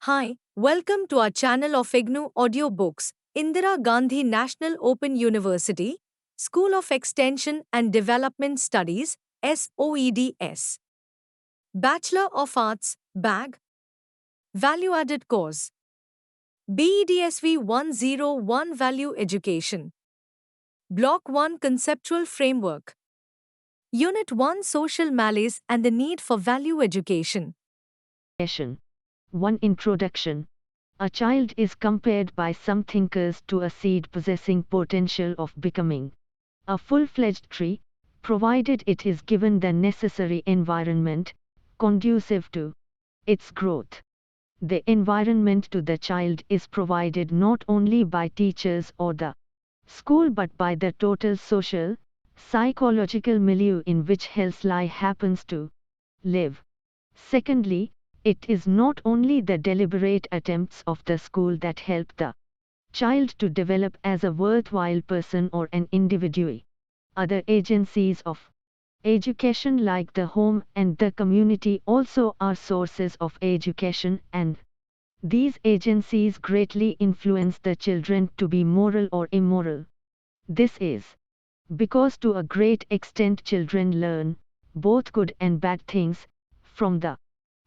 Hi, welcome to our channel of IGNOU audiobooks, Indira Gandhi National Open University, School of Extension and Development Studies, SOEDS. Bachelor of Arts, BAG. Value Added Course. BEDSV 101 Value Education. Block-1 Conceptual Framework. Unit-1 Social Malaise and the Need for Value Education. 1. Introduction. A child is compared by some thinkers to a seed possessing potential of becoming a full-fledged tree, provided it is given the necessary environment conducive to its growth. The environment to the child is provided not only by teachers or the school but by the total social, psychological milieu in which health life happens to live. Secondly, it is not only the deliberate attempts of the school that help the child to develop as a worthwhile person or an individual. Other agencies of education like the home and the community also are sources of education, and these agencies greatly influence the children to be moral or immoral. This is because to a great extent children learn both good and bad things from the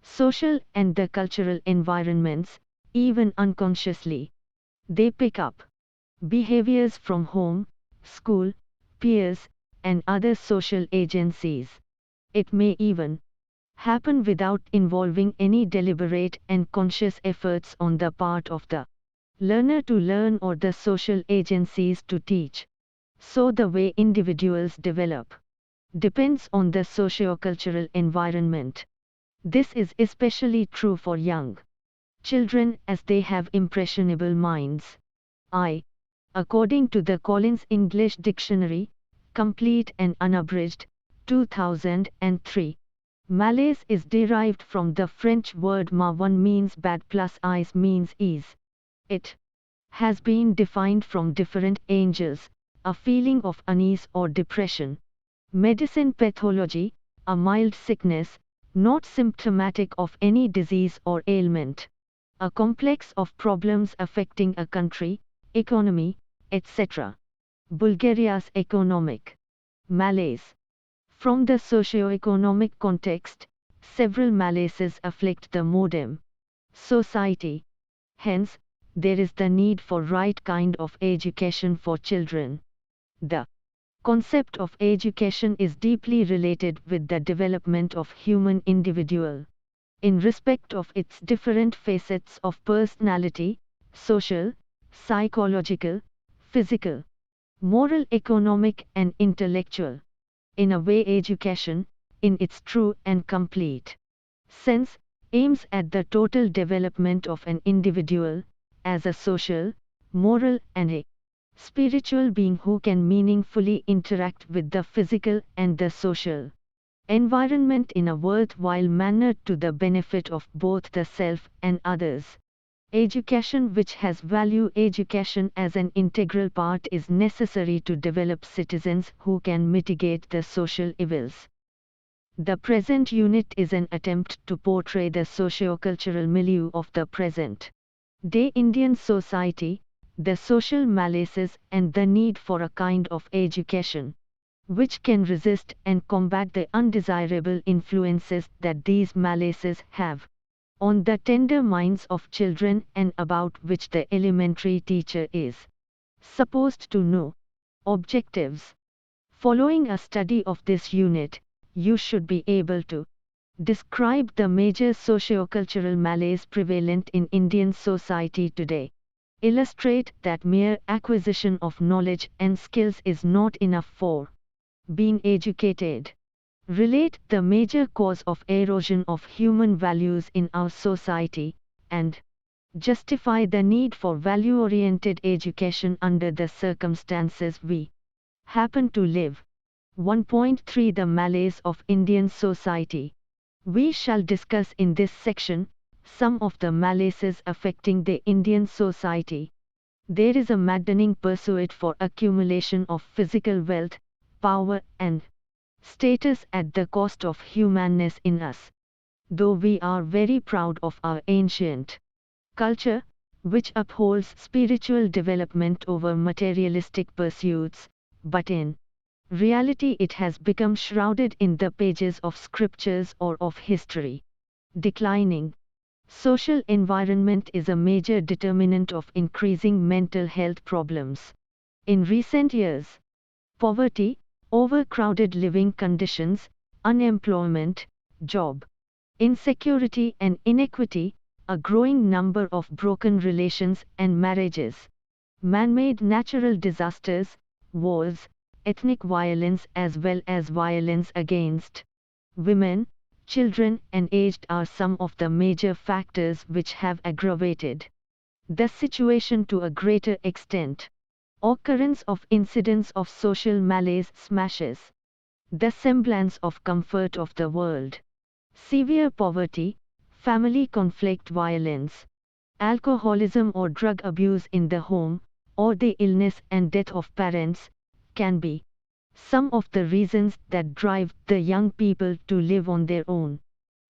social and the cultural environments, even unconsciously. They pick up behaviors from home, school, peers, and other social agencies. It may even happen without involving any deliberate and conscious efforts on the part of the learner to learn or the social agencies to teach. So the way individuals develop depends on the socio-cultural environment. This is especially true for young children as they have impressionable minds. According to the Collins English Dictionary, complete and unabridged, 2003, malaise is derived from the French word one means bad plus is means ease. It has been defined from different angles, a feeling of unease or depression. Medicine pathology, a mild sickness, not symptomatic of any disease or ailment. A complex of problems affecting a country, economy, etc. Bulgaria's economic malaise. From the socio-economic context, several malaises afflict the modern society. Hence, there is the need for right kind of education for children. The concept of education is deeply related with the development of human individual. In respect of its different facets of personality, social, psychological, physical, moral, economic and intellectual. In a way education, in its true and complete sense, aims at the total development of an individual, as a social, moral and a spiritual being who can meaningfully interact with the physical and the social environment in a worthwhile manner to the benefit of both the self and others. Education which has value education as an integral part is necessary to develop citizens who can mitigate the social evils. The present unit is an attempt to portray the socio-cultural milieu of the present day Indian society, the social malaises and the need for a kind of education which can resist and combat the undesirable influences that these malaises have on the tender minds of children and about which the elementary teacher is supposed to know. Objectives. Following a study of this unit, you should be able to describe the major socio-cultural malaise prevalent in Indian society today. Illustrate that mere acquisition of knowledge and skills is not enough for being educated. Relate the major cause of erosion of human values in our society, and justify the need for value-oriented education under the circumstances we happen to live. 1.3 The malaise of Indian society. We shall discuss in this section some of the malaises affecting the Indian society. There is a maddening pursuit for accumulation of physical wealth, power and status at the cost of humanness in us. Though we are very proud of our ancient Culture, which upholds spiritual development over materialistic pursuits, but in reality it has become shrouded in the pages of scriptures or of history. Declining social environment is a major determinant of increasing mental health problems. In recent years, poverty, overcrowded living conditions, unemployment, job insecurity and inequity, a growing number of broken relations and marriages, man-made natural disasters, wars, ethnic violence as well as violence against women, children and aged are some of the major factors which have aggravated the situation to a greater extent. Occurrence of incidents of social malaise smashes the semblance of comfort of the world. Severe poverty, family conflict, violence, alcoholism or drug abuse in the home, or the illness and death of parents, can be some of the reasons that drive the young people to live on their own.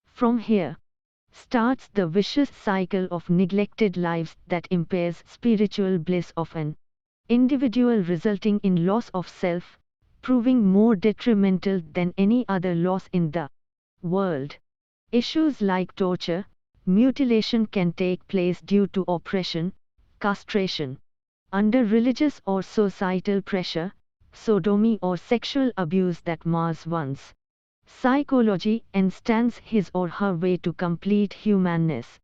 From here starts the vicious cycle of neglected lives that impairs spiritual bliss of an individual, resulting in loss of self, proving more detrimental than any other loss in the world. Issues like torture, mutilation can take place due to oppression, castration, under religious or societal pressure, sodomy or sexual abuse that mars one's psychology and stands his or her way to complete humanness.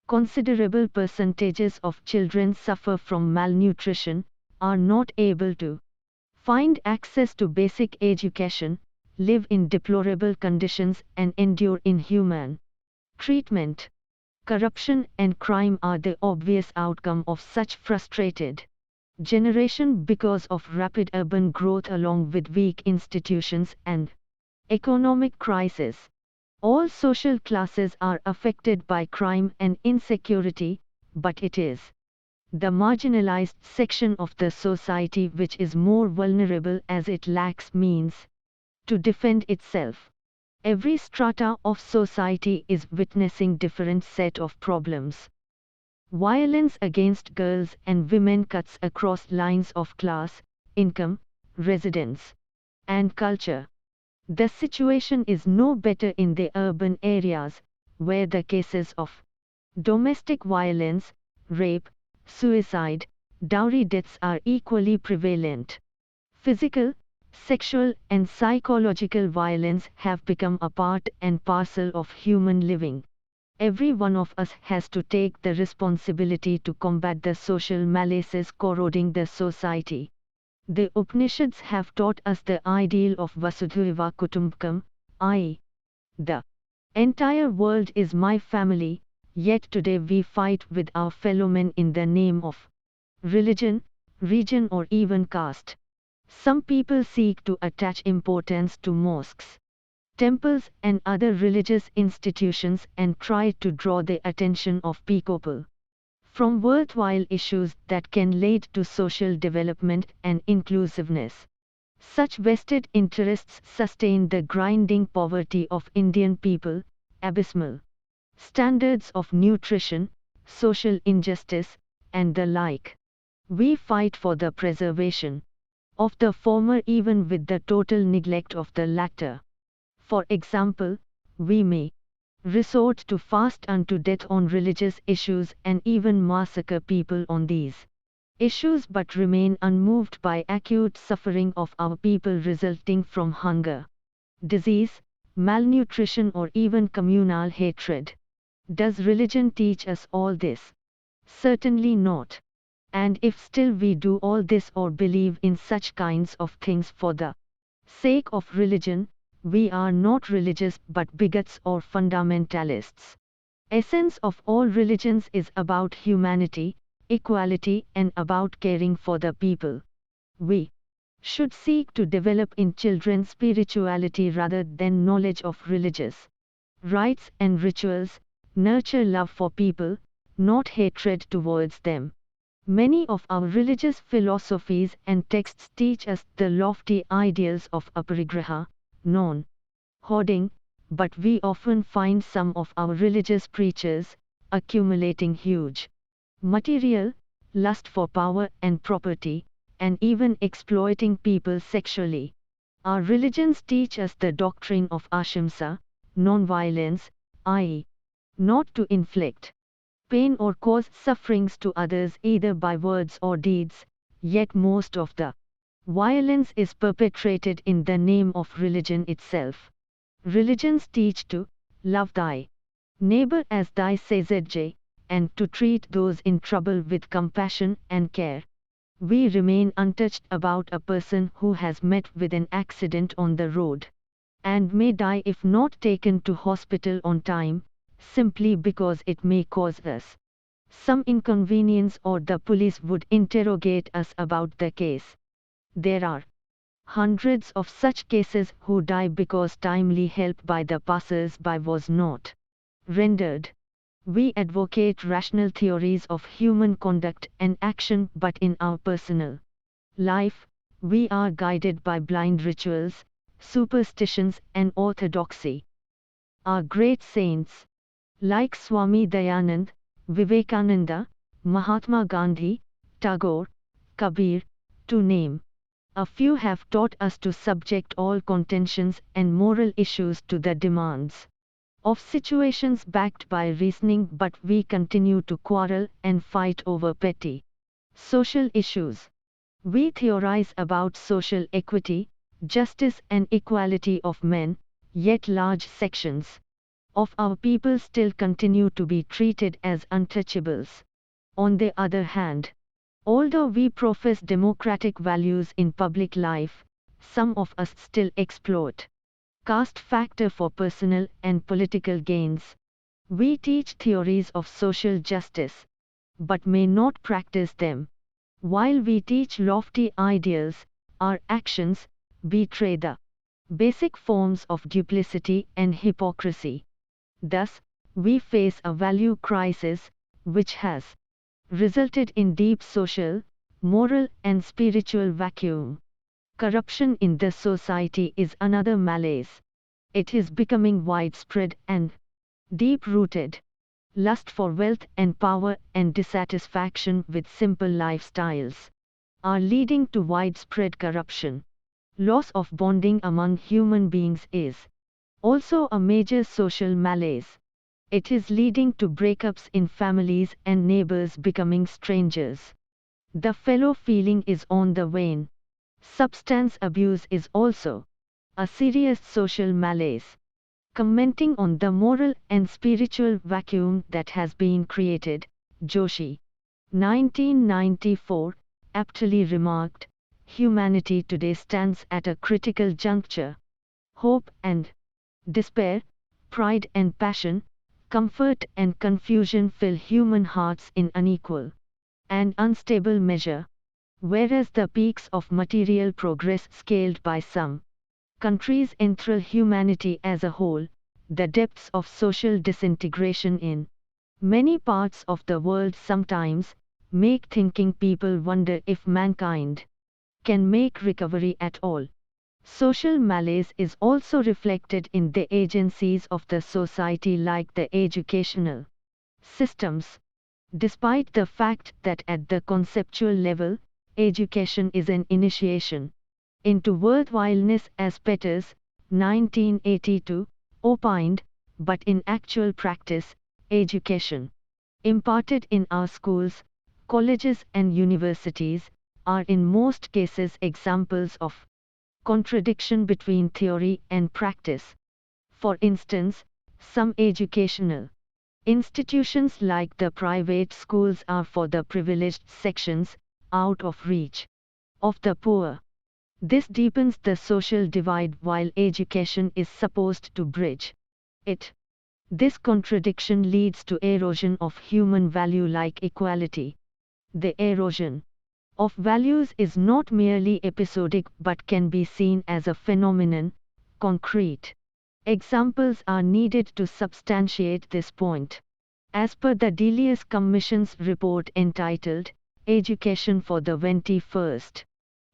Considerable percentages of children suffer from malnutrition, are not able to find access to basic education, live in deplorable conditions and endure inhuman treatment. Corruption and crime are the obvious outcome of such frustrated generation because of rapid urban growth along with weak institutions and economic crisis. All social classes are affected by crime and insecurity, but it is the marginalized section of the society which is more vulnerable as it lacks means to defend itself. Every strata of society is witnessing different set of problems. Violence against girls and women cuts across lines of class, income, residence, and culture. The situation is no better in the urban areas, where the cases of domestic violence, rape, suicide, dowry deaths are equally prevalent. Physical, sexual and psychological violence have become a part and parcel of human living. Every one of us has to take the responsibility to combat the social malaces corroding the society. The Upanishads have taught us the ideal of Vasudhaiva Kutumbakam, i.e., the entire world is my family, yet today we fight with our fellow men in the name of religion, region or even caste. Some people seek to attach importance to mosques, temples and other religious institutions and try to draw the attention of people from worthwhile issues that can lead to social development and inclusiveness. Such vested interests sustain the grinding poverty of Indian people, abysmal standards of nutrition, social injustice, and the like. We fight for the preservation of the former even with the total neglect of the latter. For example, we may resort to fast unto death on religious issues and even massacre people on these issues but remain unmoved by acute suffering of our people resulting from hunger, disease, malnutrition or even communal hatred. Does religion teach us all this? Certainly not. And if still we do all this or believe in such kinds of things for the sake of religion, we are not religious but bigots or fundamentalists. Essence of all religions is about humanity, equality and about caring for the people. We should seek to develop in children spirituality rather than knowledge of religious rites and rituals, nurture love for people, not hatred towards them. Many of our religious philosophies and texts teach us the lofty ideals of aparigraha, non-hoarding, but we often find some of our religious preachers, accumulating huge material, lust for power and property, and even exploiting people sexually. Our religions teach us the doctrine of ahimsa, non-violence, i.e., not to inflict pain or cause sufferings to others either by words or deeds, yet most of the violence is perpetrated in the name of religion itself. Religions teach to love thy neighbor as thyself, and to treat those in trouble with compassion and care. We remain untouched about a person who has met with an accident on the road and may die if not taken to hospital on time, simply because it may cause us some inconvenience or the police would interrogate us about the case. There are hundreds of such cases who die because timely help by the passers-by was not rendered. We advocate rational theories of human conduct and action, but in our personal life, we are guided by blind rituals, superstitions, and orthodoxy. Our great saints, like Swami Dayanand, Vivekananda, Mahatma Gandhi, Tagore, Kabir, to name a few, have taught us to subject all contentions and moral issues to the demands of situations backed by reasoning, but we continue to quarrel and fight over petty social issues. We theorize about social equity, justice and equality of men, yet large sections of our people still continue to be treated as untouchables. On the other hand, although we profess democratic values in public life, some of us still exploit caste factor for personal and political gains. We teach theories of social justice, but may not practice them. While we teach lofty ideals, our actions betray the basic forms of duplicity and hypocrisy. Thus, we face a value crisis, which has resulted in deep social, moral, and spiritual vacuum. Corruption in the society is another malaise. It is becoming widespread and deep-rooted. Lust for wealth and power and dissatisfaction with simple lifestyles are leading to widespread corruption. Loss of bonding among human beings is also a major social malaise. It is leading to breakups in families and neighbors becoming strangers. The fellow feeling is on the wane. Substance abuse is also a serious social malaise. Commenting on the moral and spiritual vacuum that has been created, Joshi, 1994, aptly remarked, humanity today stands at a critical juncture. Hope and despair, pride and passion, comfort and confusion fill human hearts in unequal and unstable measure. Whereas the peaks of material progress scaled by some countries enthrall humanity as a whole, the depths of social disintegration in many parts of the world sometimes make thinking people wonder if mankind can make recovery at all. Social malaise is also reflected in the agencies of the society like the educational systems. Despite the fact that at the conceptual level, education is an initiation into worthwhileness, as Peters, 1982, opined, but in actual practice, education imparted in our schools, colleges and universities are in most cases examples of contradiction between theory and practice. For instance, some educational institutions like the private schools are for the privileged sections, out of reach of the poor. This deepens the social divide while education is supposed to bridge it. This contradiction leads to erosion of human value like equality. The erosion of values is not merely episodic but can be seen as a phenomenon. Concrete examples are needed to substantiate this point. As per the Delius Commission's report entitled Education for the 21st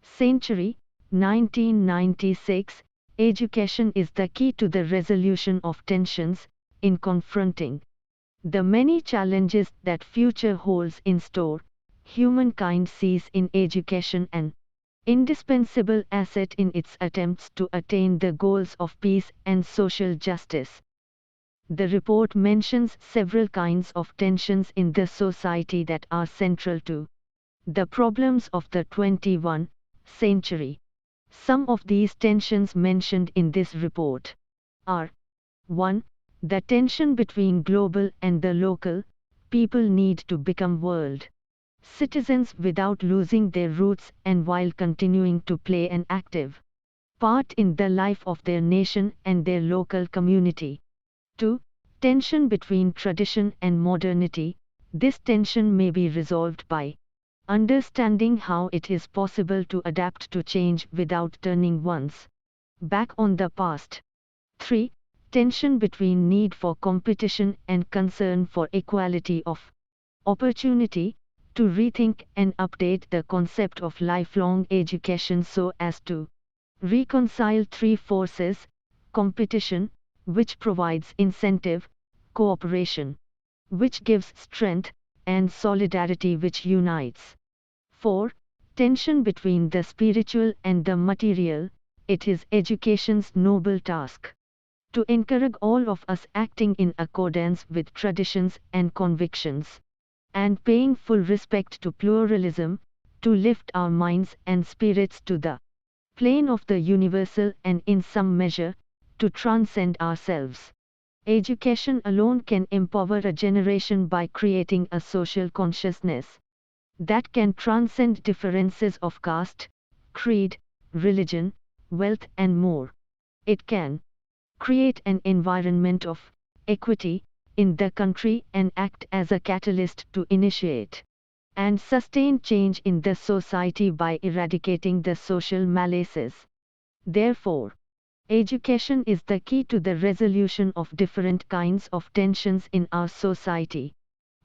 Century, 1996, education is the key to the resolution of tensions in confronting the many challenges that future holds in store, humankind sees in education an indispensable asset in its attempts to attain the goals of peace and social justice. The report mentions several kinds of tensions in the society that are central to the problems of the 21st century. Some of these tensions mentioned in this report are 1. The tension between global and the local. People need to become world citizens without losing their roots and while continuing to play an active part in the life of their nation and their local community. 2. Tension between tradition and modernity. This tension may be resolved by understanding how it is possible to adapt to change without turning one's back on the past. 3. Tension between need for competition and concern for equality of opportunity, to rethink and update the concept of lifelong education so as to reconcile three forces: competition, which provides incentive; cooperation, which gives strength; and solidarity, which unites. 4. Tension between the spiritual and the material. It is education's noble task to encourage all of us acting in accordance with traditions and convictions, and paying full respect to pluralism, to lift our minds and spirits to the plane of the universal and in some measure, to transcend ourselves. Education alone can empower a generation by creating a social consciousness that can transcend differences of caste, creed, religion, wealth and more. It can create an environment of equity in the country and act as a catalyst to initiate and sustain change in the society by eradicating the social malaises. Therefore, education is the key to the resolution of different kinds of tensions in our society.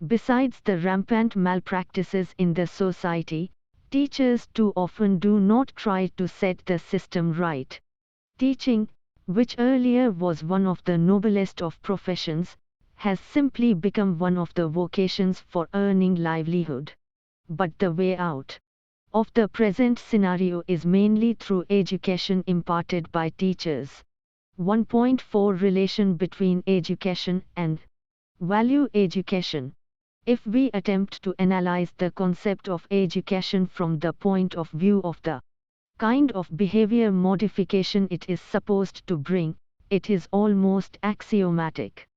Besides the rampant malpractices in the society, teachers too often do not try to set the system right. Teaching, which earlier was one of the noblest of professions, has simply become one of the vocations for earning livelihood. But the way out of the present scenario is mainly through education imparted by teachers. 1.4 Relation between education and value education. If we attempt to analyze the concept of education from the point of view of the kind of behavior modification it is supposed to bring, it is almost axiomatic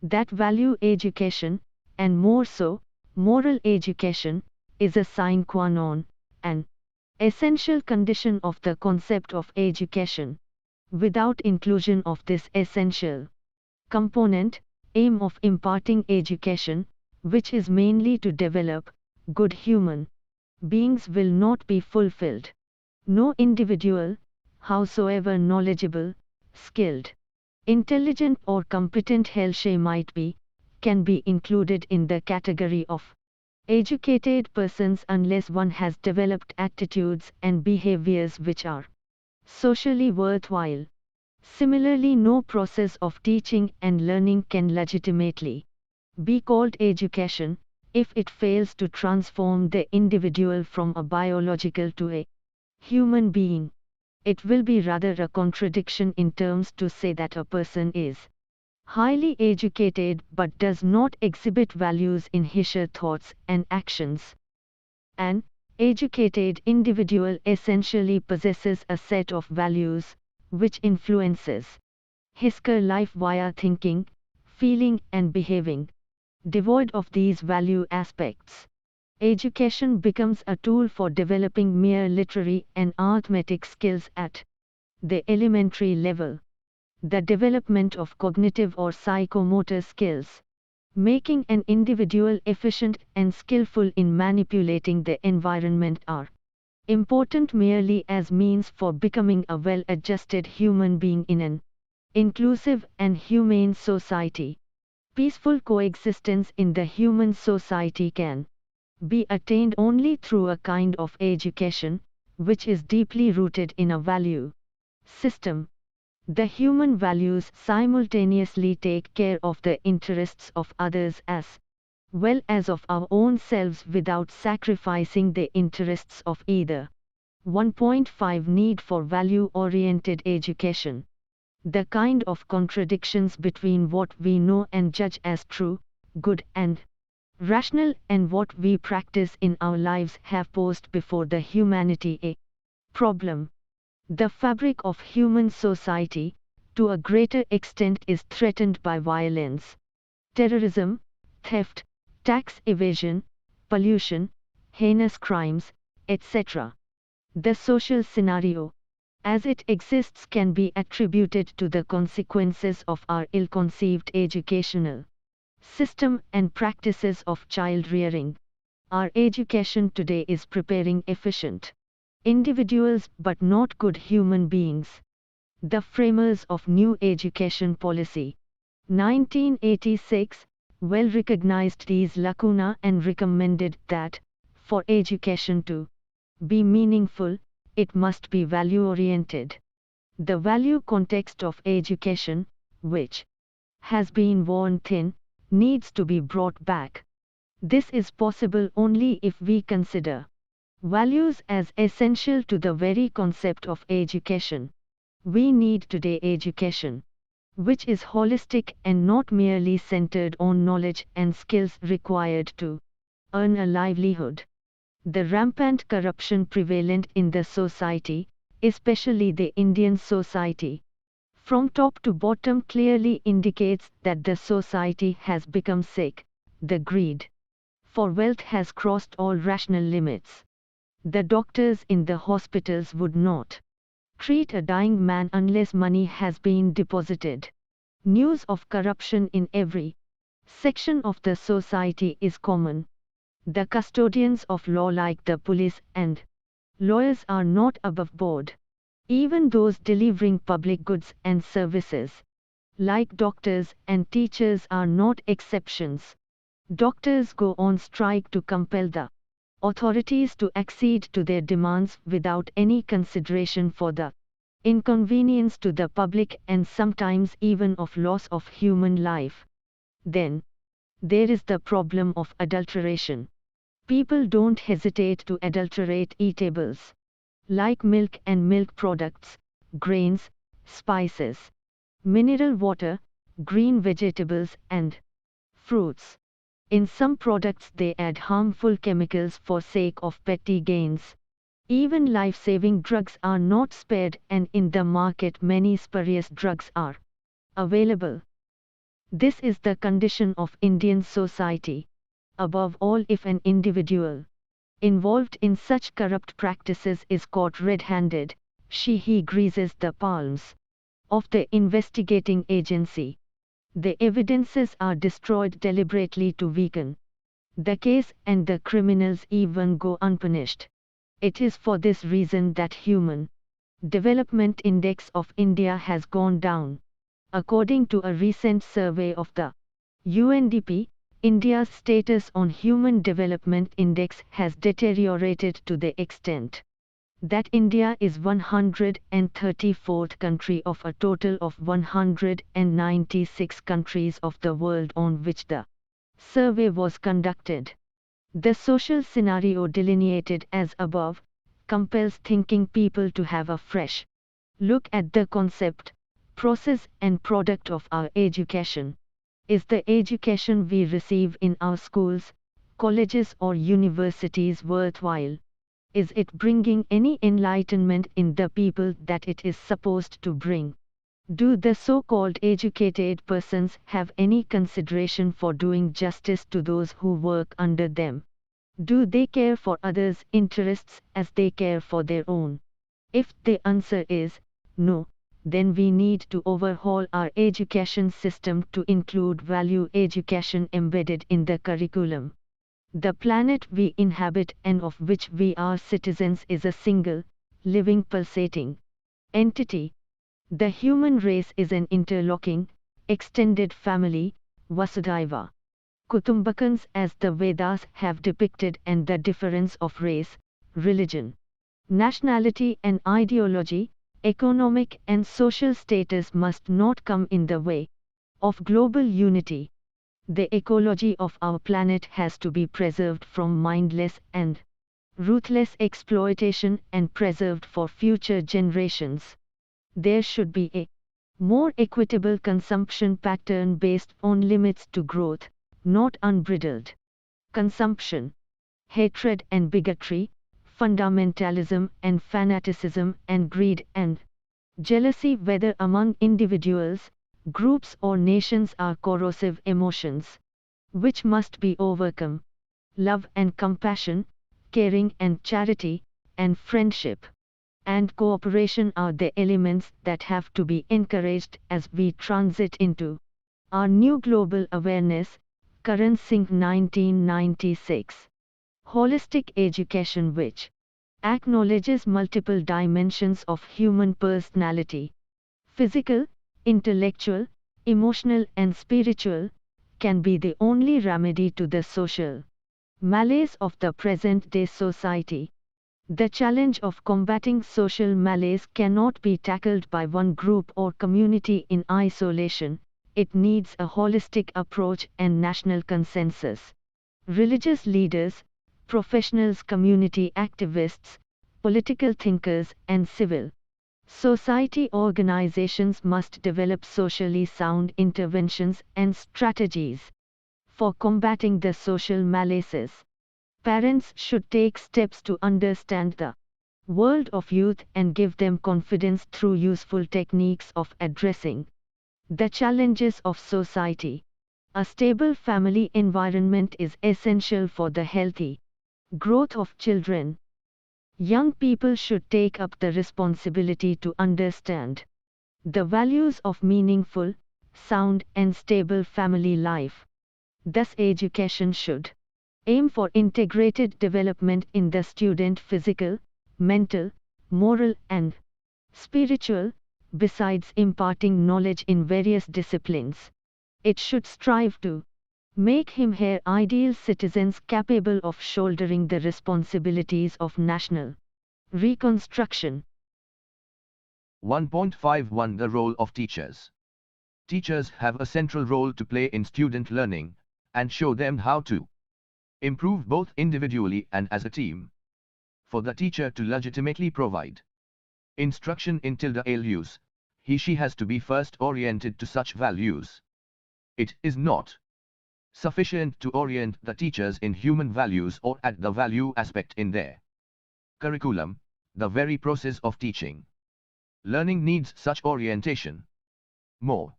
that value education, and more so, moral education, is a sine qua non, an essential condition of the concept of education. Without inclusion of this essential component, aim of imparting education, which is mainly to develop good human beings, will not be fulfilled. No individual, howsoever knowledgeable, skilled, intelligent or competent she might be, can be included in the category of educated persons unless one has developed attitudes and behaviors which are socially worthwhile. Similarly, no process of teaching and learning can legitimately be called education if it fails to transform the individual from a biological to a human being. It will be rather a contradiction in terms to say that a person is highly educated but does not exhibit values in his thoughts and actions. An educated individual essentially possesses a set of values which influences his life via thinking, feeling and behaving. Devoid of these value aspects, education becomes a tool for developing mere literary and arithmetic skills at the elementary level. The development of cognitive or psychomotor skills, making an individual efficient and skillful in manipulating the environment, are important merely as means for becoming a well-adjusted human being in an inclusive and humane society. Peaceful coexistence in the human society can be attained only through a kind of education which is deeply rooted in a value system. The human values simultaneously take care of the interests of others as well as of our own selves without sacrificing the interests of either. 1.5 Need for value-oriented education. The kind of contradictions between what we know and judge as true, good and rational and what we practice in our lives have posed before the humanity a problem. The fabric of human society, to a greater extent, is threatened by violence, terrorism, theft, tax evasion, pollution, heinous crimes, etc. The social scenario, as it exists, can be attributed to the consequences of our ill-conceived educational system and practices of child rearing. Our education today is preparing efficient individuals but not good human beings. The framers of new education policy, 1986, well recognized these lacuna and recommended that, for education to be meaningful, it must be value-oriented. The value context of education, which has been worn thin, needs to be brought back. This is possible only if we consider values as essential to the very concept of education. We need today education which is holistic and not merely centered on knowledge and skills required to earn a livelihood. The rampant corruption prevalent in the society, especially the Indian society, from top to bottom clearly indicates that the society has become sick. The greed for wealth has crossed all rational limits. The doctors in the hospitals would not treat a dying man unless money has been deposited. News of corruption in every section of the society is common. The custodians of law, like the police and lawyers, are not above board. Even those delivering public goods and services, like doctors and teachers, are not exceptions. Doctors go on strike to compel the authorities to accede to their demands without any consideration for the inconvenience to the public and sometimes even of loss of human life. Then there is the problem of adulteration. People don't hesitate to adulterate eatables like milk and milk products, grains, spices, mineral water, green vegetables and fruits. In some products they add harmful chemicals for sake of petty gains. Even life-saving drugs are not spared, and in the market many spurious drugs are available. This is the condition of Indian society. Above all, if an individual involved in such corrupt practices is caught red-handed, he greases the palms of the investigating agency. The evidences are destroyed deliberately to weaken the case, and the criminals even go unpunished. It is for this reason that Human Development Index of India has gone down. According to a recent survey of the UNDP, India's status on Human Development Index has deteriorated to the extent that India is 134th country of a total of 196 countries of the world on which the survey was conducted. The social scenario delineated as above compels thinking people to have a fresh look at the concept, process and product of our education. Is the education we receive in our schools, colleges or universities worthwhile? Is it bringing any enlightenment in the people that it is supposed to bring? Do the so-called educated persons have any consideration for doing justice to those who work under them? Do they care for others' interests as they care for their own? If the answer is no, then we need to overhaul our education system to include value education embedded in the curriculum. The planet we inhabit and of which we are citizens is a single, living, pulsating entity. The human race is an interlocking, extended family, Vasudhaiva Kutumbakans as the Vedas have depicted, and the difference of race, religion, nationality and ideology, Economic and social status must not come in the way of global unity. The ecology of our planet has to be preserved from mindless and ruthless exploitation and preserved for future generations. There should be a more equitable consumption pattern based on limits to growth, not unbridled consumption, hatred and bigotry, fundamentalism and fanaticism and greed and jealousy, whether among individuals, groups or nations, are corrosive emotions, which must be overcome. Love and compassion, caring and charity, and friendship and cooperation are the elements that have to be encouraged as we transit into our new global awareness. Karan Singh, 1996. Holistic education which acknowledges multiple dimensions of human personality: physical, intellectual, emotional and spiritual, can be the only remedy to the social malaise of the present-day society. The challenge of combating social malaise cannot be tackled by one group or community in isolation. It needs a holistic approach and national consensus. Religious leaders, professionals, community activists, political thinkers, and civil society organizations must develop socially sound interventions and strategies for combating the social malaises. Parents should take steps to understand the world of youth and give them confidence through useful techniques of addressing the challenges of society. A stable family environment is essential for the healthy growth of children. Young people should take up the responsibility to understand the values of meaningful, sound and stable family life. Thus education should aim for integrated development in the student physical, mental, moral and spiritual, besides imparting knowledge in various disciplines. It should strive to make him/her ideal citizens capable of shouldering the responsibilities of national reconstruction. 1.51 The role of teachers. Teachers have a central role to play in student learning, and show them how to improve both individually and as a team. For the teacher to legitimately provide instruction in use, he/she has to be first oriented to such values. It is not sufficient to orient the teachers in human values or add the value aspect in their curriculum. The very process of teaching learning needs such orientation. More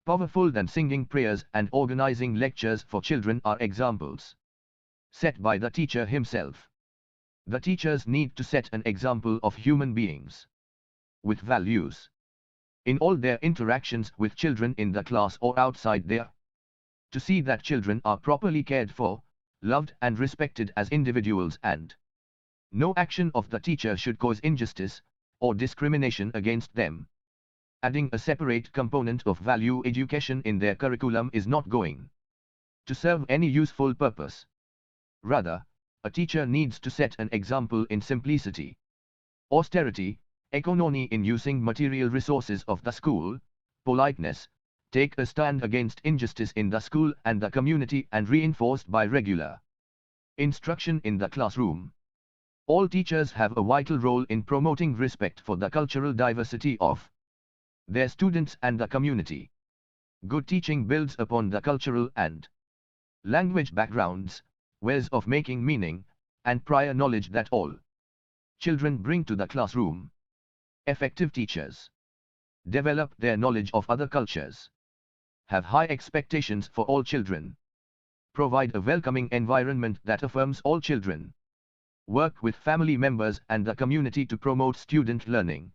powerful than singing prayers and organizing lectures for children are examples set by the teacher himself. The teachers need to set an example of human beings with values in all their interactions with children in the class or outside there, to see that children are properly cared for, loved and respected as individuals, and no action of the teacher should cause injustice or discrimination against them. Adding a separate component of value education in their curriculum is not going to serve any useful purpose. Rather, a teacher needs to set an example in simplicity, austerity, economy in using material resources of the school, politeness, take a stand against injustice in the school and the community, and reinforced by regular instruction in the classroom. All teachers have a vital role in promoting respect for the cultural diversity of their students and the community. Good teaching builds upon the cultural and language backgrounds, ways of making meaning, and prior knowledge that all children bring to the classroom. Effective teachers develop their knowledge of other cultures, have high expectations for all children, provide a welcoming environment that affirms all children, work with family members and the community to promote student learning,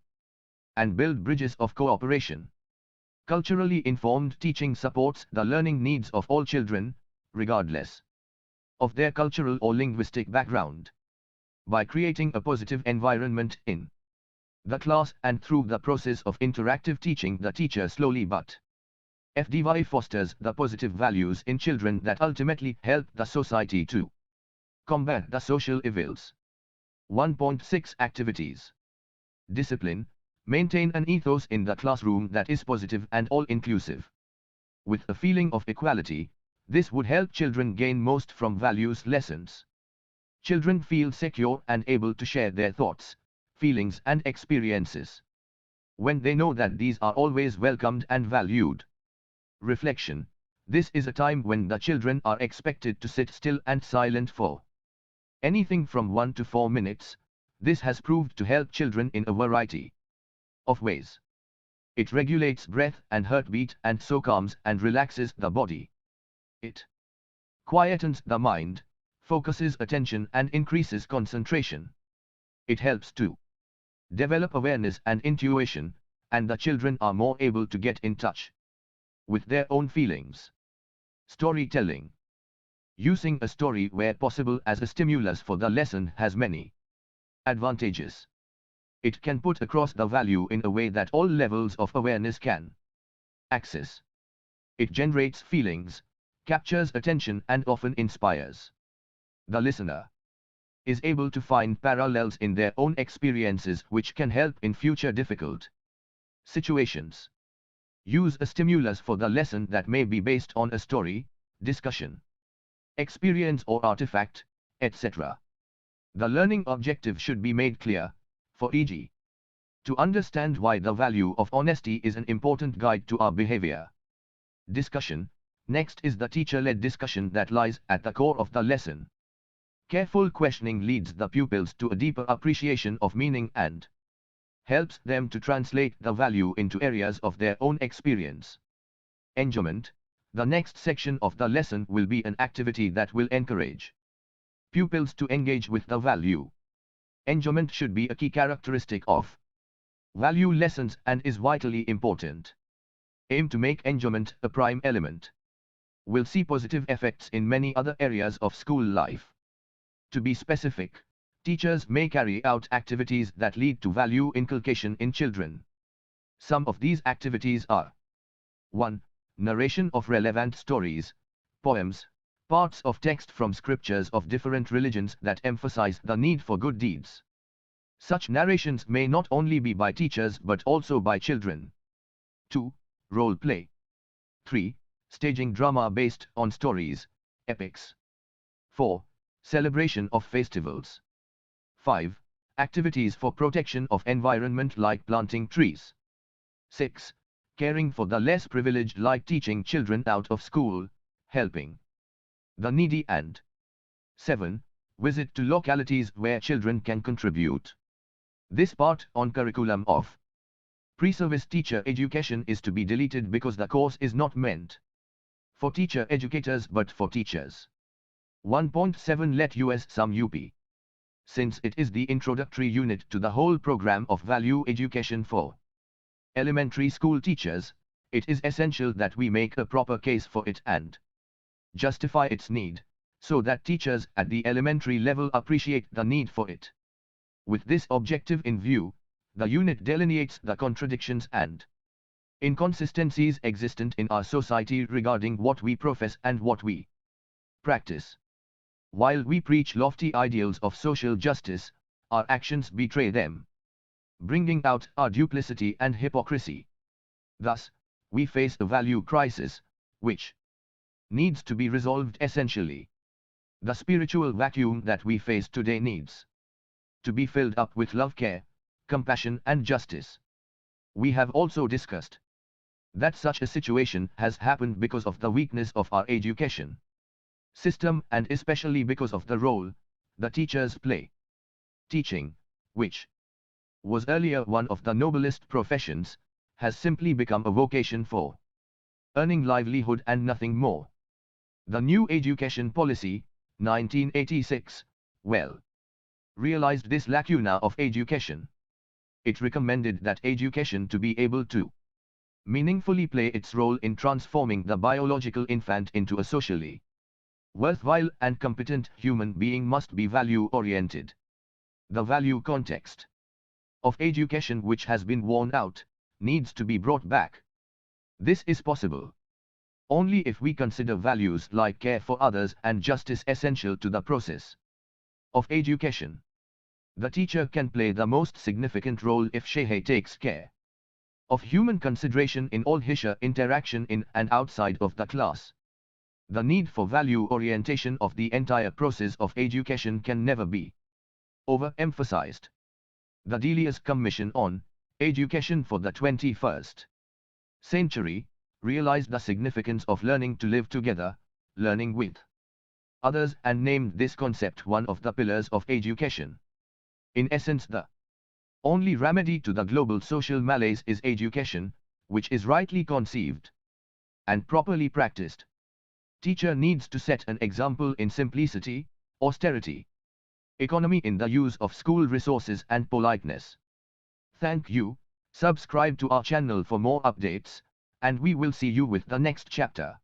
and build bridges of cooperation. Culturally informed teaching supports the learning needs of all children, regardless of their cultural or linguistic background, by creating a positive environment in the class and through the process of interactive teaching. The teacher slowly but steadily fosters the positive values in children that ultimately help the society to combat the social evils. 1.6 Activities. Discipline, Maintain an ethos in the classroom that is positive and all-inclusive. With a feeling of equality, this would help children gain most from values lessons. Children feel secure and able to share their thoughts, feelings and experiences. When they know that these are always welcomed and valued. Reflection. This is a time when the children are expected to sit still and silent for anything from 1 to 4 minutes. This has proved to help children in a variety of ways. It regulates breath and heartbeat and so calms and relaxes the body. It quietens the mind, focuses attention and increases concentration. It helps to develop awareness and intuition, and the children are more able to get in touch with their own feelings. Storytelling. Using a story where possible as a stimulus for the lesson has many advantages. It can put across the value in a way that all levels of awareness can access. It generates feelings, captures attention and often inspires the listener. Is able to find parallels in their own experiences which can help in future difficult situations. Use a stimulus for the lesson that may be based on a story, discussion, experience or artifact, etc. The learning objective should be made clear, for e.g., to understand why the value of honesty is an important guide to our behavior. Discussion. Next is the teacher-led discussion that lies at the core of the lesson. Careful questioning leads the pupils to a deeper appreciation of meaning and helps them to translate the value into areas of their own experience. Enjoyment. The next section of the lesson will be an activity that will encourage pupils to engage with the value. Enjoyment should be a key characteristic of value lessons and is vitally important. Aim to make enjoyment a prime element. Will see positive effects in many other areas of school life. To be specific, teachers may carry out activities that lead to value inculcation in children. Some of these activities are 1. Narration of relevant stories, poems, parts of text from scriptures of different religions that emphasize the need for good deeds. Such narrations may not only be by teachers but also by children. 2. Role play. 3. Staging drama based on stories, epics. 4. Celebration of festivals. 5. Activities for protection of environment like planting trees. 6. Caring for the less privileged like teaching children out of school, helping the needy and 7. Visit to localities where children can contribute. This part on curriculum of pre-service teacher education is to be deleted because the course is not meant for teacher educators but for teachers. 1.7 Let us sum up. Since it is the introductory unit to the whole program of value education for elementary school teachers, it is essential that we make a proper case for it and justify its need, so that teachers at the elementary level appreciate the need for it. With this objective in view, the unit delineates the contradictions and inconsistencies existent in our society regarding what we profess and what we practice. While we preach lofty ideals of social justice, our actions betray them, bringing out our duplicity and hypocrisy. Thus, we face a value crisis, which needs to be resolved essentially. The spiritual vacuum that we face today needs to be filled up with love, care, compassion and justice. We have also discussed that such a situation has happened because of the weakness of our education system and especially because of the role the teachers play. Teaching, which was earlier one of the noblest professions, has simply become a vocation for earning livelihood and nothing more. The new education policy, 1986, well realized this lacuna of education. It recommended that education to be able to meaningfully play its role in transforming the biological infant into a socially worthwhile and competent human being must be value-oriented. The value context of education which has been worn out, needs to be brought back. This is possible only if we consider values like care for others and justice essential to the process of education. The teacher can play the most significant role if she takes care of human consideration in all his interaction in and outside of the class. The need for value orientation of the entire process of education can never be overemphasized. The Delius Commission on Education for the 21st Century realized the significance of learning to live together, learning with others, and named this concept one of the pillars of education. In essence, the only remedy to the global social malaise is education, which is rightly conceived and properly practiced. Teacher needs to set an example in simplicity, austerity, economy in the use of school resources, and politeness. Thank you. Subscribe to our channel for more updates, and we will see you with the next chapter.